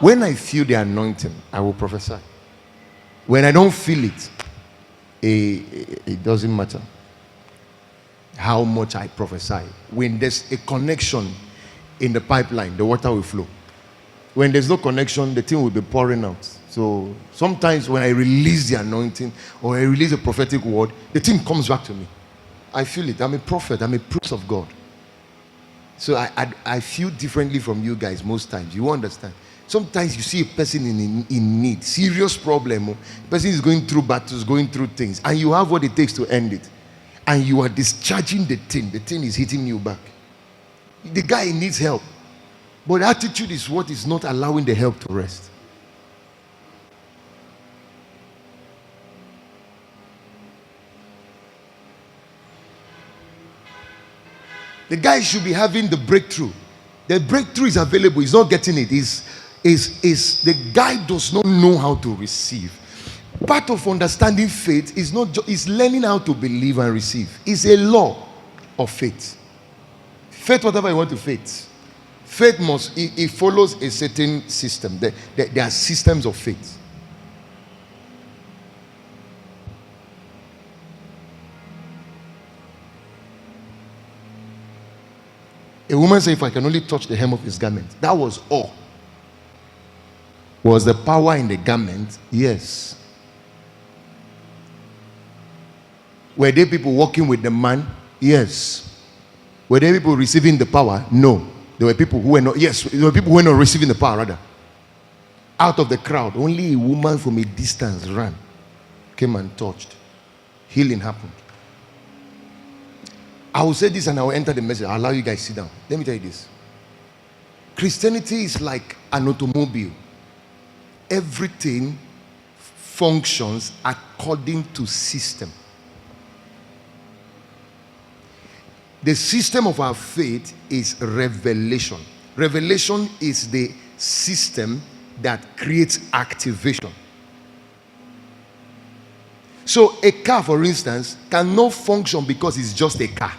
When I feel the anointing, I will prophesy. When I don't feel it, it doesn't matter how much I prophesy. When there's a connection in the pipeline, the water will flow. When there's no connection, the thing will be pouring out. So sometimes when I release the anointing or I release a prophetic word, the thing comes back to me. I feel it. I'm a prophet. I'm a priest of God. So I feel differently from you guys most times. You understand? Sometimes you see a person in need, serious problem. The person is going through battles, going through things, and you have what it takes to end it. And you are discharging the thing. The thing is hitting you back. The guy needs help. But the attitude is what is not allowing the help to rest. The guy should be having the breakthrough. The breakthrough is available. He's not getting it. Is the guy does not know how to receive. Part of understanding faith is not is learning how to believe and receive. It's a law of faith. Faith, whatever you want to faith. Faith must, it follows a certain system. There are systems of faith. A woman said, if I can only touch the hem of his garment. That was all. Was the power in the garment? Yes. Were there people walking with the man? Yes. Were there people receiving the power? No. There were people who were not, yes, there were people who were not receiving the power, rather. Out of the crowd, only a woman from a distance ran, came and touched. Healing happened. I will say this and I will enter the message. I'll allow you guys to sit down. Let me tell you this. Christianity is like an automobile. Everything functions according to system. The system of our faith is revelation. Revelation is the system that creates activation. So a car, for instance, cannot function because it's just a car.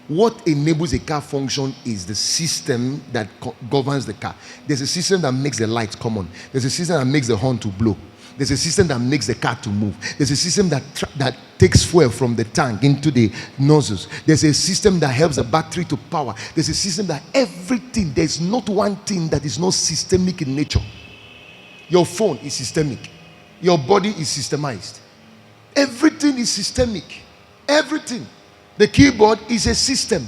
What enables a car function is the system that governs the car. There's a system that makes the lights come on. There's a system that makes the horn to blow. There's a system that makes the car to move. There's a system that takes fuel from the tank into the nozzles. There's a system that helps the battery to power. There's a system that everything, there's not one thing that is not systemic in nature. Your phone is systemic. Your body is systemized. Everything is systemic. Everything. The keyboard is a system.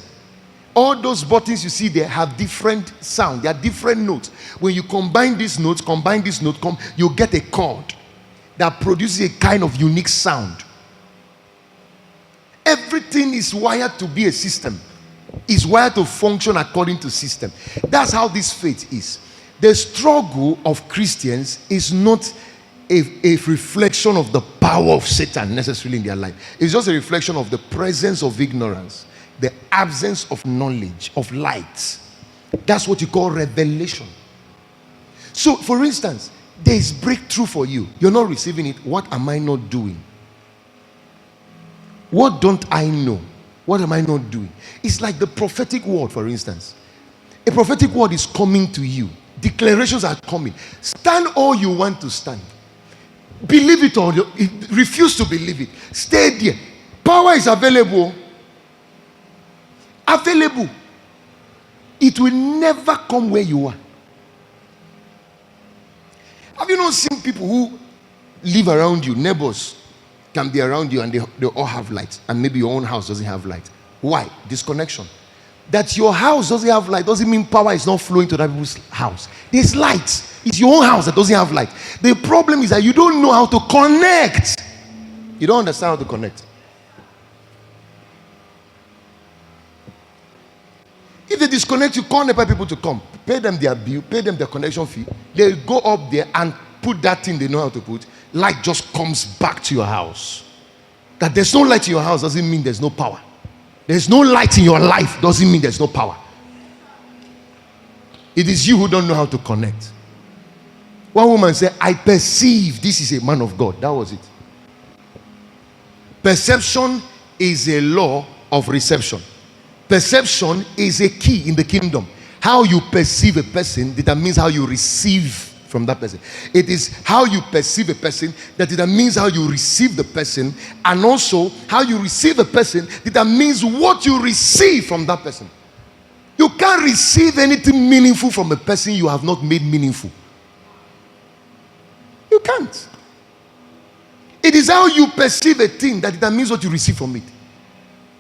All those buttons you see there have different sound. They are different notes. When you combine these notes, you get a chord that produces a kind of unique sound. Everything is wired to be a system. Is wired to function according to system. That's how this faith is. The struggle of Christians is not a reflection of the power of Satan necessarily in their life. It's just a reflection of the presence of ignorance, the absence of knowledge, of light. That's what you call revelation. So, for instance, there is breakthrough for you. You're not receiving it. What am I not doing? What don't I know? What am I not doing? It's like the prophetic word, for instance. A prophetic word is coming to you. Declarations are coming. Stand all you want to stand. Believe it or refuse to believe it. Stay there. Power is available. Available. It will never come where you are. Have you not seen people who live around you, neighbors can be around you and they all have light, and maybe your own house doesn't have light? Why? Disconnection. That your house doesn't have light doesn't mean power is not flowing to that people's house. There's light. It's your own house that doesn't have light. The problem is that you don't know how to connect. You don't understand how to connect. If they disconnect, you call the people to come. Pay them their bill, pay them their connection fee. They go up there and put that thing they know how to put. Light just comes back to your house. That there's no light in your house doesn't mean there's no power. There's no light in your life doesn't mean there's no power. It is you who don't know how to connect. One woman said, I perceive this is a man of God. That was it. Perception is a law of reception. Perception is a key in the kingdom. How you perceive a person determines how you receive from that person. It is how you perceive a person that determines how you receive the person, and also how you receive a person determines what you receive from that person. You can't receive anything meaningful from a person you have not made meaningful. You can't. It is how you perceive a thing that determines what you receive from it.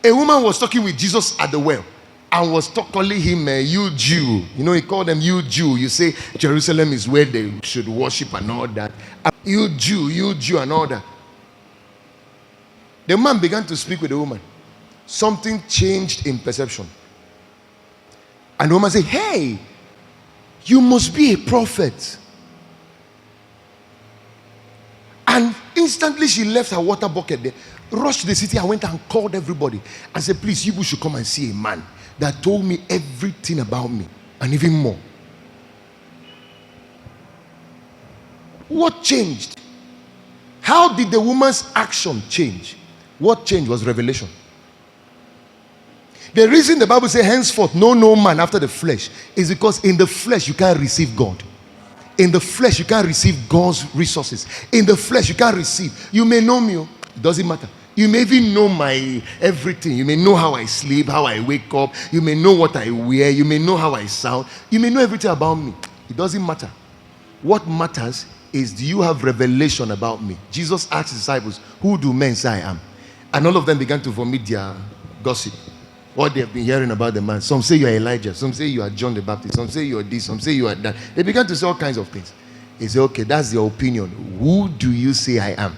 A woman was talking with Jesus at the well and was calling him you Jew. You know, he called them you Jew. You say Jerusalem is where they should worship and all that. You Jew and all that. The man began to speak with the woman. Something changed in perception. And the woman said, hey, you must be a prophet. And instantly she left her water bucket there, rushed to the city and went and called everybody and said, please, you should come and see a man that told me everything about me and even more. What changed? How did the woman's action change? What changed was revelation. The reason the Bible says henceforth know no man after the flesh is because in the flesh you can't receive God. In the flesh you can't receive God's resources. In the flesh you can't receive. You may know me, it doesn't matter. You may even know my everything. You may know how I sleep, how I wake up. You may know what I wear. You may know how I sound. You may know everything about me. It doesn't matter. What matters is, do you have revelation about me? Jesus asked his disciples, who do men say I am? And all of them began to vomit their gossip. What they have been hearing about the man. Some say you are Elijah. Some say you are John the Baptist. Some say you are this. Some say you are that. They began to say all kinds of things. He said, okay, that's your opinion. Who do you say I am?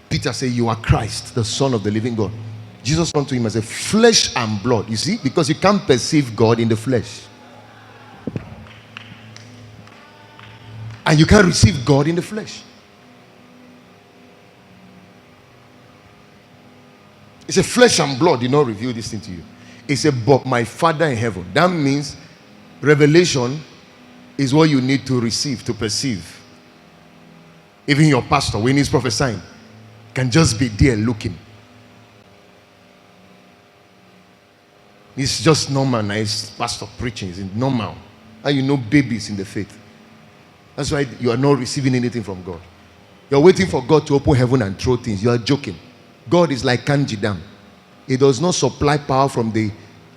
Peter said, you are Christ, the Son of the living God. Jesus turned to him and said, flesh and blood. You see, because you can't perceive God in the flesh. And you can't receive God in the flesh. He said, flesh and blood did not reveal this thing to you. He said, but my Father in heaven. That means revelation is what you need to receive, to perceive. Even your pastor, when he's prophesying, can just be there looking. It's just normal, nice pastor preaching. It's normal. And you know babies in the faith. That's why you are not receiving anything from God. You're waiting for God to open heaven and throw things. You are joking. God is like Kanji Dam. He does not supply power from the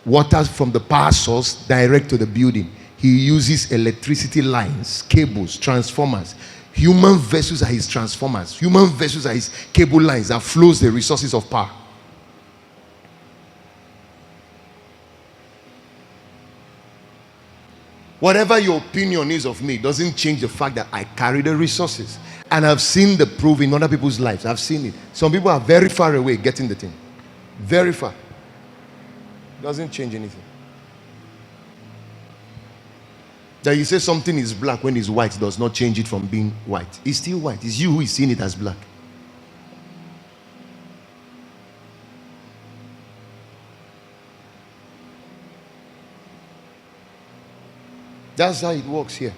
water from the power source direct to the building. He uses electricity lines, cables, transformers. Human vessels are his transformers. Human vessels are his cable lines that flows the resources of power. Whatever your opinion is of me doesn't change the fact that I carry the resources. And I've seen the proof in other people's lives. I've seen it. Some people are very far away getting the thing. Very far. Doesn't change anything. That you say something is black when it's white does not change it from being white. It's still white. It's you who is seeing it as black. That's how it works here.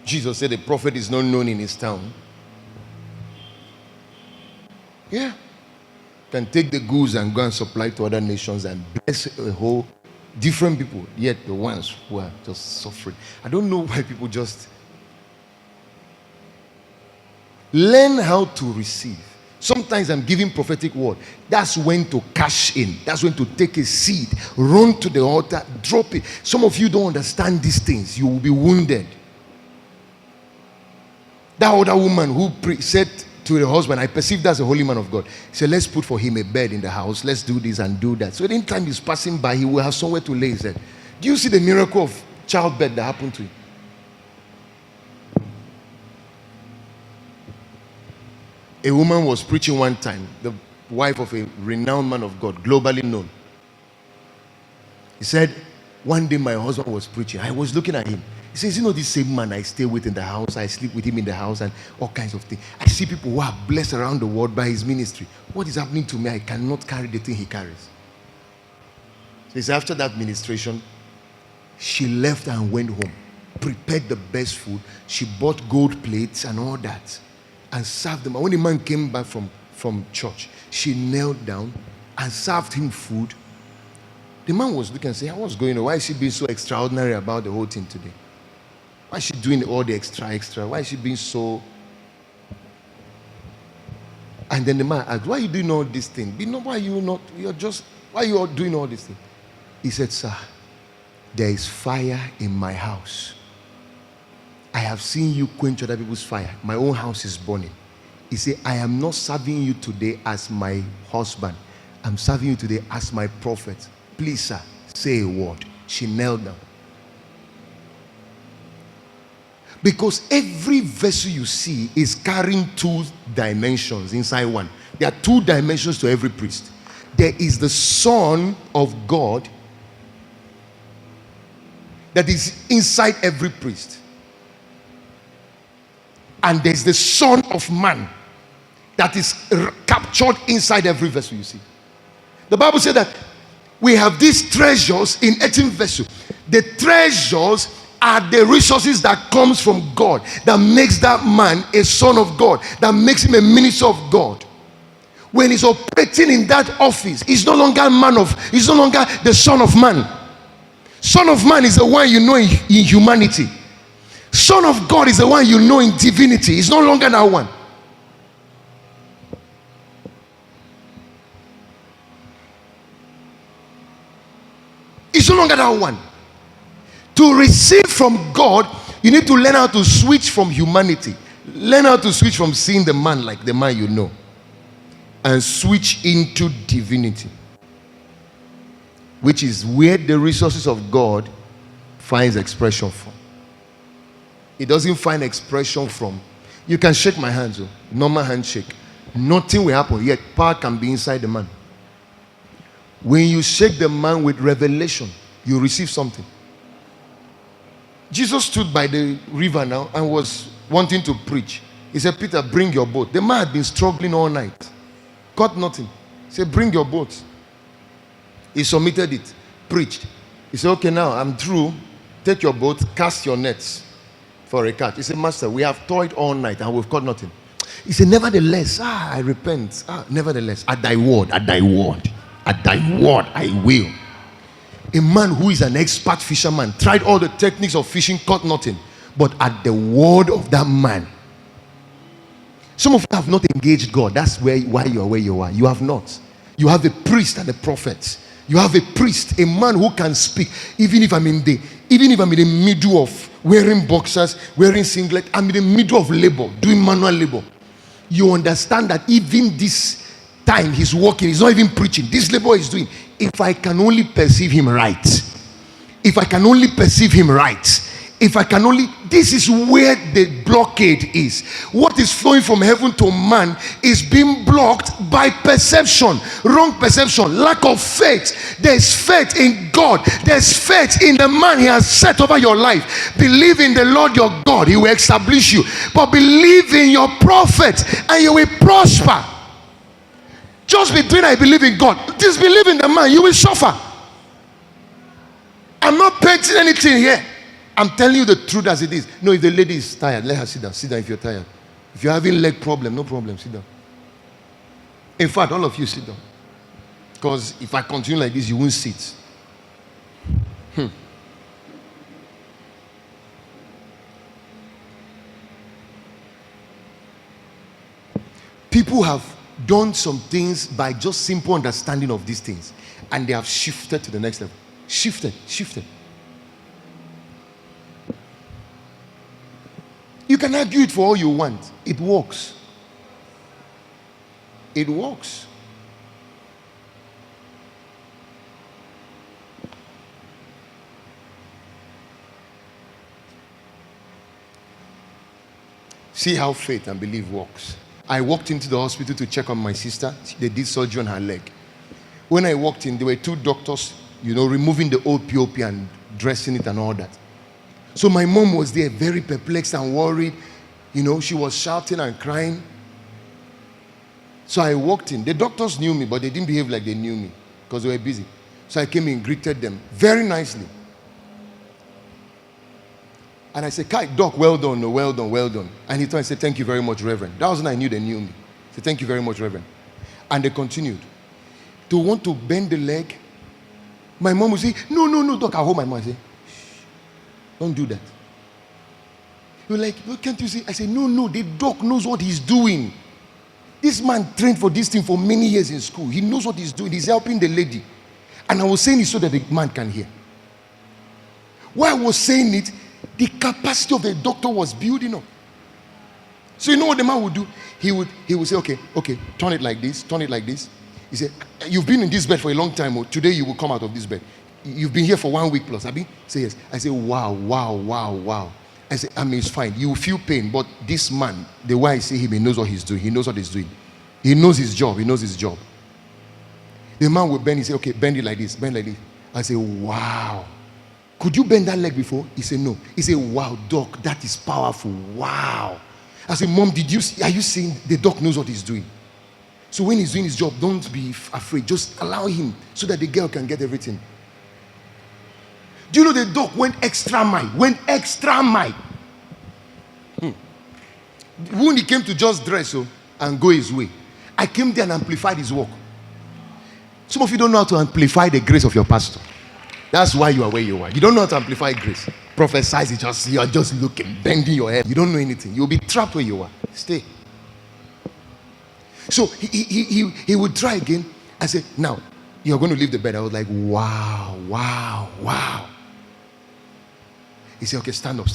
Jesus said the prophet is not known in his town. Yeah. Can take the goods and go and supply to other nations and bless a whole different people, yet the ones who are just suffering. I don't know why people just learn how to receive. Sometimes I'm giving prophetic word. That's when to cash in. That's when to take a seed, run to the altar, drop it. Some of you don't understand these things. You will be wounded. That other woman who said to the husband, I perceive that's a holy man of God. He said, let's put for him a bed in the house. Let's do this and do that. So anytime he's passing by, he will have somewhere to lay his head. Do you see the miracle of childbirth that happened to him? A woman was preaching one time, the wife of a renowned man of God, globally known. He said, one day my husband was preaching. I was looking at him. He says, you know, this same man I stay with in the house, I sleep with him in the house and all kinds of things. I see people who are blessed around the world by his ministry. What is happening to me? I cannot carry the thing he carries. So he said, after that ministration, she left and went home, prepared the best food. She bought gold plates and all that and served them. And when the man came back from church, she knelt down and served him food. The man was looking and saying, what's going on? Why is she being so extraordinary about the whole thing today? Why is she doing all the extra? Why is she being so... And then the man asked, why are you doing all these things? Why are you all doing all these things? He said, sir, there is fire in my house. I have seen you quench other people's fire. My own house is burning. He said, I am not serving you today as my husband. I'm serving you today as my prophet. Please, sir, say a word. She knelt down. Because every vessel you see is carrying two dimensions inside one. There are two dimensions to every priest. There is the Son of God that is inside every priest. And there's the Son of Man that is captured inside every vessel you see. The Bible said that we have these treasures in earthen vessel. The treasures are the resources that comes from God, that makes that man a son of God, that makes him a minister of God. When he's operating in that office, he's no longer he's no longer the Son of Man. Son of Man is the one you know in humanity. Son of God is the one you know in divinity. He's no longer that one. He's no longer that one. To receive from God, you need to learn how to switch from humanity. Learn how to switch from seeing the man like the man you know, and switch into divinity, which is where the resources of God finds expression from. It doesn't find expression from, you can shake my hands, normal handshake. Nothing will happen, yet power can be inside the man. When you shake the man with revelation, you receive something. Jesus stood by the river now and was wanting to preach. He said, Peter, bring your boat. The man had been struggling all night, caught nothing. He said, bring your boat. He submitted it, preached. He said, okay, now I'm through. Take your boat, cast your nets for a catch. He said, Master, we have toiled all night and we've caught nothing. He said, nevertheless, I repent. Nevertheless, at thy word, I will. A man who is an expert fisherman tried all the techniques of fishing, caught nothing. But at the word of that man, some of you have not engaged God. That's why you are where you are. You have not. You have a priest and a prophet. You have a priest, a man who can speak. Even if I'm in the middle of wearing boxers, wearing singlet, I'm in the middle of labor, doing manual labor. You understand that even this time he's working, he's not even preaching. This labor he's doing. If I can only perceive him right, this is where the blockade is. What is flowing from heaven to man is being blocked by perception, wrong perception, lack of faith. There's faith in God, there's faith in the man he has set over your life. Believe in the Lord your God, he will establish you. But believe in your prophet and you will prosper. Just between I believe in God, disbelieve in the man, you will suffer. I'm not painting anything here. I'm telling you the truth as it is. No, if the lady is tired, let her sit down. Sit down if you're tired. If you're having leg problem, no problem, sit down. In fact, all of you sit down. Because if I continue like this, you won't sit. People have done some things by just simple understanding of these things, and they have shifted to the next level. Shifted. You can argue it for all you want. It works. See how faith and belief works. I walked into the hospital to check on my sister. They did surgery on her leg. When I walked in, there were two doctors, removing the old POP and dressing it and all that. So my mom was there, very perplexed and worried. She was shouting and crying. So I walked in. The doctors knew me, but they didn't behave like they knew me because they were busy. So I came in, greeted them very nicely. And I said, Kai, Doc, well done. And he turned and said, thank you very much, Reverend. That was when I knew they knew me. I said, thank you very much, Reverend. And they continued. To want to bend the leg, My mom will say, no, doc, I'll hold my mouth. I say, shh, don't do that. You're like, well, can't you see? I say, no, the doc knows what he's doing. This man trained for this thing for many years in school. He knows what he's doing. He's helping the lady. And I was saying it so that the man can hear. While I was saying it, the capacity of the doctor was building up. So you know what the man would do? He would say, okay, turn it like this, turn it like this. He said, you've been in this bed for a long time. Today you will come out of this bed. You've been here for 1 week plus. Abi? Say yes. I say, wow. I say, I mean, it's fine. You will feel pain, but this man, the way I see him, he knows what he's doing. He knows what he's doing. He knows his job. The man will bend. He say, okay, bend it like this, bend like this. I say, wow. Could you bend that leg before? He said, no. He said, wow, doc, that is powerful. Wow. I said, mom, are you seeing the doc knows what he's doing? So when he's doing his job, don't be afraid. Just allow him so that the girl can get everything. Do you know the doc went extra mile? When he came to just dress and go his way, I came there and amplified his work. Some of you don't know how to amplify the grace of your pastor. That's why you are where you are. You don't know how to amplify grace. Prophesize it, you are just looking, bending your head. You don't know anything. You'll be trapped where you are. Stay. So he would try again. I said, now, you're going to leave the bed. I was like, wow. He said, okay, stand up.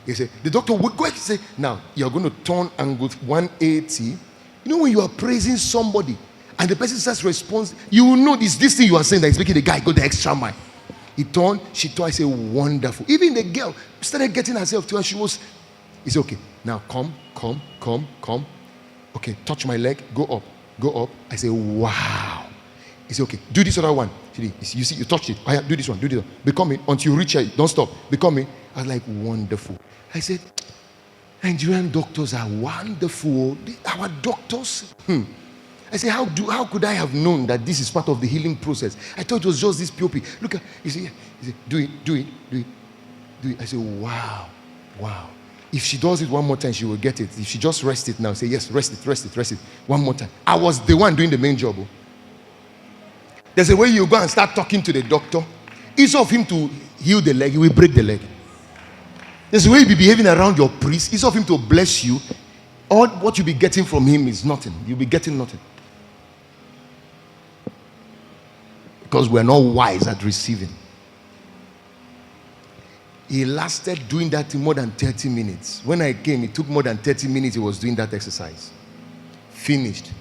He said, the doctor would go ahead and say, now, you're going to turn and go 180. You know when you are praising somebody and the person starts response, you will know this thing you are saying that is making the guy go the extra mile. He turned, she turned, I said, wonderful. Even the girl started getting herself to her. He said, okay, now come. Okay, touch my leg, go up. I said, wow. He said, okay, do this other one. You see, you touched it. Do this one. Become it until you reach it. Don't stop. Become it. I was like, wonderful. I said, Nigerian doctors are wonderful. Our doctors. I said, how could I have known that this is part of the healing process? I thought it was just this POP. Look at, you see, do it. I said, wow. If she does it one more time, she will get it. If she just rest it now, say, yes, rest it. One more time. I was the one doing the main job. There's a way you go and start talking to the doctor. Instead of him to heal the leg, he will break the leg. There's a way you be behaving around your priest. Instead of him to bless you, all what you'll be getting from him is nothing. You'll be getting nothing. Because we're not wise at receiving. He lasted doing that in more than 30 minutes. When I came, it took more than 30 minutes. He was doing that exercise. Finished.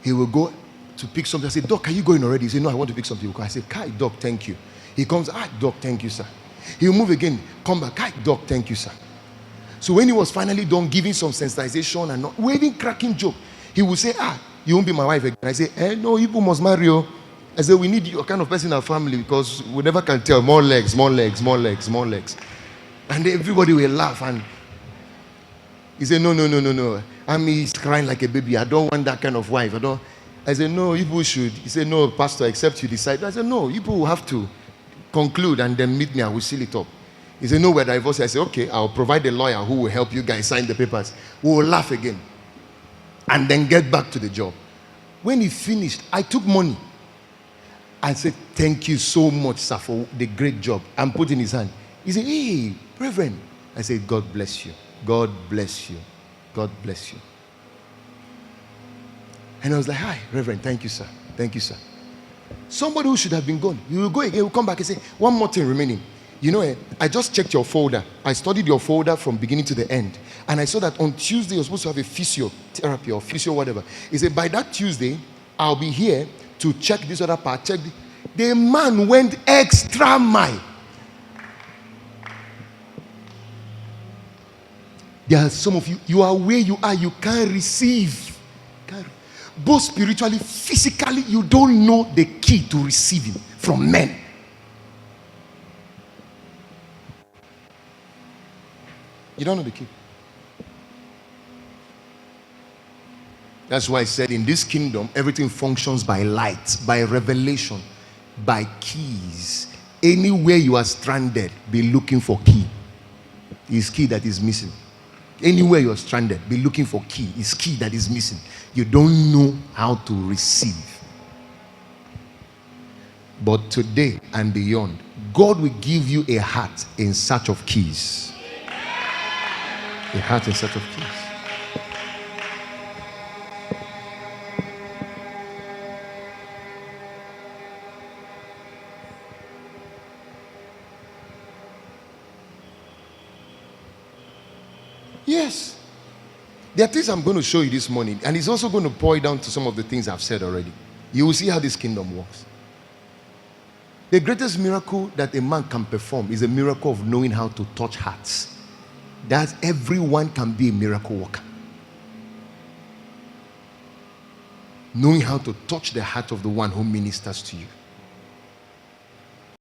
He will go to pick something. I said, doc, are you going already? He said, no, I want to pick something. I said, Kai, doc, thank you. He comes, doc, thank you, sir. He will move again, come back, Kai, doc, thank you, sir. So when he was finally done giving some sensitization and not waving cracking joke, he would say, you won't be my wife again. I say, no, you must marry you. I said, we need your kind of person in our family because we never can tell. More legs. And everybody will laugh. And he said, no. He's crying like a baby. I don't want that kind of wife. I said, no, you people should. He said, no, pastor, except you decide. I said, no, you people will have to conclude and then meet me. I will seal it up. He said, no, we're divorced. I said, okay, I'll provide a lawyer who will help you guys sign the papers. We will laugh again. And then get back to the job. When he finished, I took money. I said, thank you so much, sir, for the great job. I'm putting his hand. He said, hey, Reverend. I said, God bless you. God bless you. God bless you. And I was like, hi, Reverend, thank you, sir. Thank you, sir. Somebody who should have been gone, you will go again, he will come back and say, one more thing remaining. You know, I just checked your folder. I studied your folder from beginning to the end. And I saw that on Tuesday, you're supposed to have a physiotherapy or physio whatever. He said, by that Tuesday, I'll be here to check this other part. The man went extra mile. There are some of you, you are where you are, you can't receive. Both spiritually, physically, you don't know the key to receiving from men. You don't know the key. That's why I said in this kingdom, everything functions by light, by revelation, by keys. Anywhere you are stranded, be looking for key. It's key that is missing. Anywhere you are stranded, be looking for key. It's key that is missing. You don't know how to receive. But today and beyond, God will give you a heart in search of keys. A heart in search of keys. Yes. There are things I'm going to show you this morning, and it's also going to pour down to some of the things I've said already. You will see how this kingdom works. The greatest miracle that a man can perform is a miracle of knowing how to touch hearts. That everyone can be a miracle worker. Knowing how to touch the heart of the one who ministers to you.